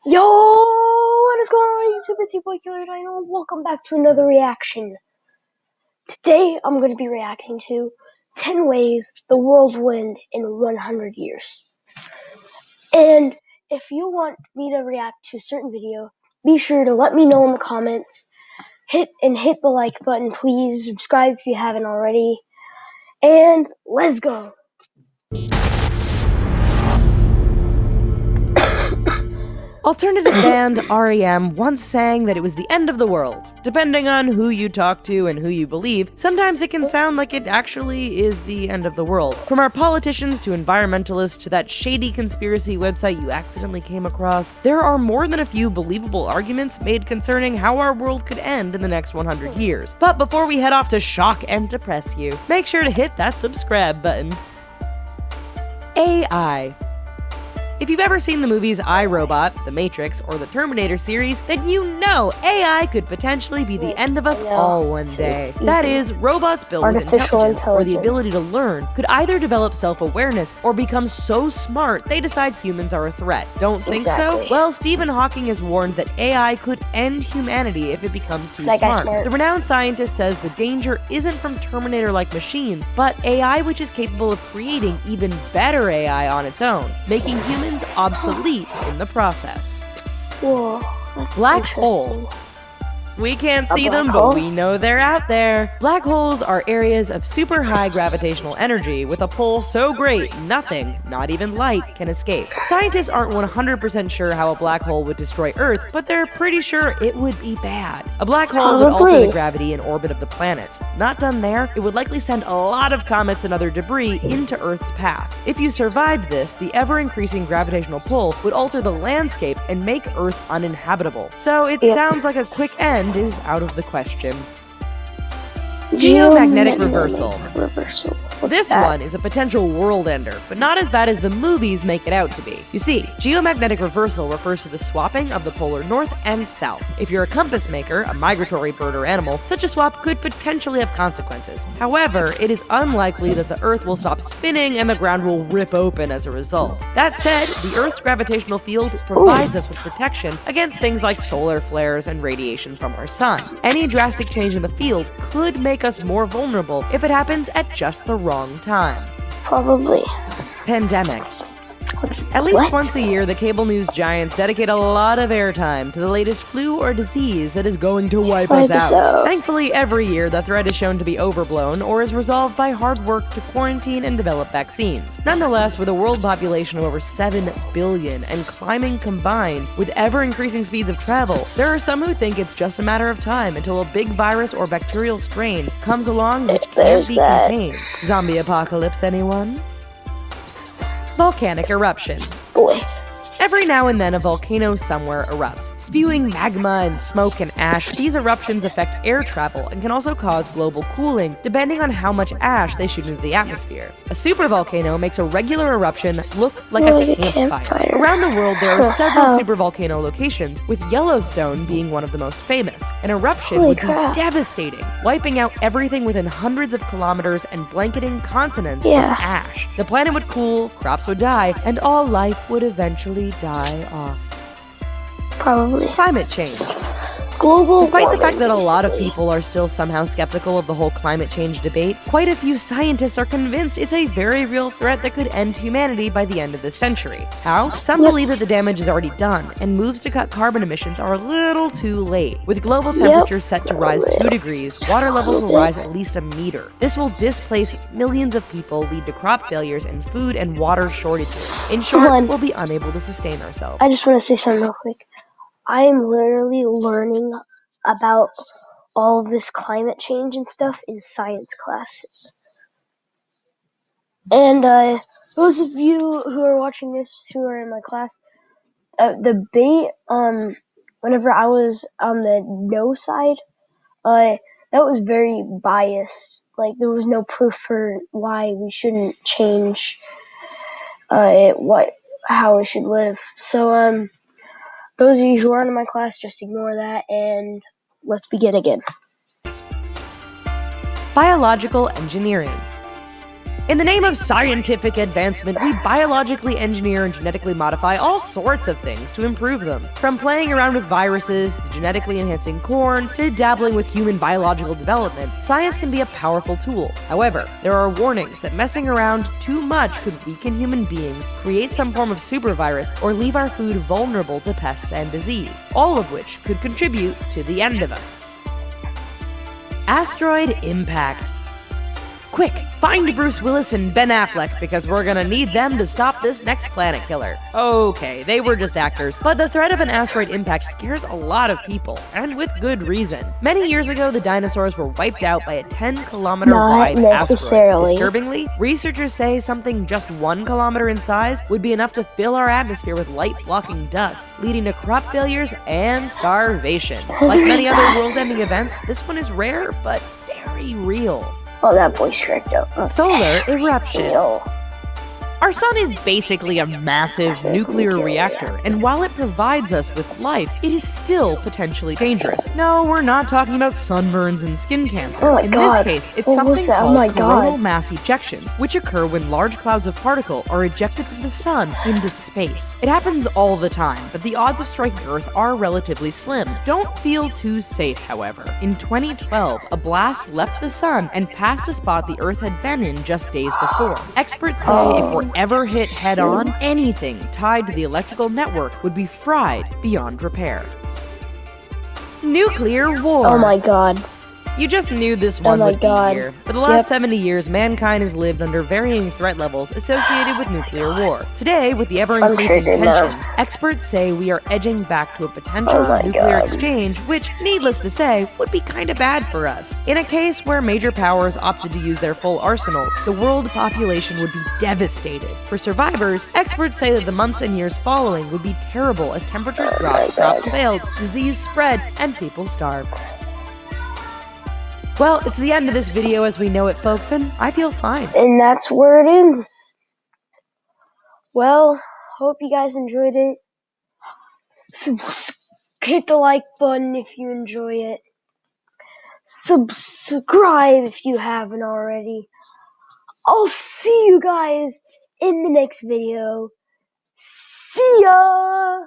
Yo, what is going on YouTube? It's your boy Killer Dino, and welcome back to another reaction. Today, I'm going to be reacting to 10 ways the world will end in 100 years. And if you want me to react to a certain video, be sure to let me know in the comments. Hit the like button, please. Subscribe if you haven't already. And let's go. Alternative band REM once sang that it was the end of the world. Depending on who you talk to and who you believe, sometimes it can sound like it actually is the end of the world. From our politicians to environmentalists to that shady conspiracy website you accidentally came across, there are more than a few believable arguments made concerning how our world could end in the next 100 years. But before we head off to shock and depress you, make sure to hit that subscribe button. AI. If you've ever seen the movies I, Robot, The Matrix, or the Terminator series, then you know AI could potentially be the end of us all one day. That is, robots built with intelligence or the ability to learn could either develop self-awareness or become so smart they decide humans are a threat. Don't think so? Well, Stephen Hawking has warned that AI could end humanity if it becomes too smart. The renowned scientist says the danger isn't from Terminator-like machines, but AI which is capable of creating even better AI on its own, making humans obsolete in the process. Whoa, Black hole. We can't see them, but we know they're out there. Black holes are areas of super high gravitational energy with a pull so great nothing, not even light, can escape. Scientists aren't 100% sure how a black hole would destroy Earth, but they're pretty sure it would be bad. A black hole would alter the gravity and orbit of the planets. Not done there, it would likely send a lot of comets and other debris into Earth's path. If you survived this, the ever-increasing gravitational pull would alter the landscape and make Earth uninhabitable. So it sounds like a quick end is out of the question. Geomagnetic reversal. This one is a potential world ender, but not as bad as the movies make it out to be. You see, geomagnetic reversal refers to the swapping of the polar north and south. If you're a compass maker, a migratory bird or animal, such a swap could potentially have consequences. However, it is unlikely that the Earth will stop spinning and the ground will rip open as a result. That said, the Earth's gravitational field provides us with protection against things like solar flares and radiation from our sun. Any drastic change in the field could make us more vulnerable if it happens at just the wrong time. Probably. Pandemic. At least once a year, the cable news giants dedicate a lot of airtime to the latest flu or disease that is going to wipe us out. Thankfully, every year, the threat is shown to be overblown or is resolved by hard work to quarantine and develop vaccines. Nonetheless, with a world population of over 7 billion and climbing combined with ever-increasing speeds of travel, there are some who think it's just a matter of time until a big virus or bacterial strain comes along which can't be contained. Zombie apocalypse, anyone? Volcanic eruption. Every now and then a volcano somewhere erupts, spewing magma and smoke and ash. These eruptions affect air travel and can also cause global cooling, depending on how much ash they shoot into the atmosphere. A supervolcano makes a regular eruption look like a campfire. Around the world, there are several supervolcano locations, with Yellowstone being one of the most famous. An eruption would be devastating, wiping out everything within hundreds of kilometers and blanketing continents of ash. The planet would cool, crops would die, and all life would eventually die off. Probably. Climate change. Despite the fact that a lot of people are still somehow skeptical of the whole climate change debate, quite a few scientists are convinced it's a very real threat that could end humanity by the end of this century. How? Some believe that the damage is already done, and moves to cut carbon emissions are a little too late. With global temperatures set to rise 2 degrees, water levels will rise at least a meter. This will displace millions of people, lead to crop failures, and food and water shortages. In short, we'll be unable to sustain ourselves. I just want to say something real quick. I am literally learning about all of this climate change and stuff in science class. And those of you who are watching this who are in my class, the debate, whenever I was on the no side, that was very biased. Like, there was no proof for why we shouldn't change how we should live. So those of you who aren't in my class, just ignore that and let's begin again. Biological engineering. In the name of scientific advancement, we biologically engineer and genetically modify all sorts of things to improve them. From playing around with viruses, to genetically enhancing corn, to dabbling with human biological development, science can be a powerful tool. However, there are warnings that messing around too much could weaken human beings, create some form of supervirus, or leave our food vulnerable to pests and disease, all of which could contribute to the end of us. Asteroid impact. Quick, find Bruce Willis and Ben Affleck because we're gonna need them to stop this next planet killer. Okay, they were just actors, but the threat of an asteroid impact scares a lot of people, and with good reason. Many years ago, the dinosaurs were wiped out by a 10-kilometer wide asteroid. Disturbingly, researchers say something just 1 kilometer in size would be enough to fill our atmosphere with light-blocking dust, leading to crop failures and starvation. Like many other world-ending events, this one is rare, but very real. Oh, that voice cracked up. Solar eruptions. Our sun is basically a massive nuclear reactor, and while it provides us with life, it is still potentially dangerous. No, we're not talking about sunburns and skin cancer. In this case, it's something called coronal mass ejections, which occur when large clouds of particle are ejected from the sun into space. It happens all the time, but the odds of striking Earth are relatively slim. Don't feel too safe, however. In 2012, a blast left the sun and passed a spot the Earth had been in just days before. Experts say if we're ever hit head-on, anything tied to the electrical network would be fried beyond repair. Nuclear war. Oh my god. You just knew this one would be here. For the last 70 years, mankind has lived under varying threat levels associated with nuclear war. Today, with the ever-increasing tensions, experts say we are edging back to a potential nuclear exchange, which, needless to say, would be kinda bad for us. In a case where major powers opted to use their full arsenals, the world population would be devastated. For survivors, experts say that the months and years following would be terrible as temperatures dropped, crops failed, disease spread, and people starved. Well, it's the end of this video as we know it, folks, and I feel fine. And that's where it ends. Well, hope you guys enjoyed it. Hit the like button if you enjoy it. Subscribe if you haven't already. I'll see you guys in the next video. See ya!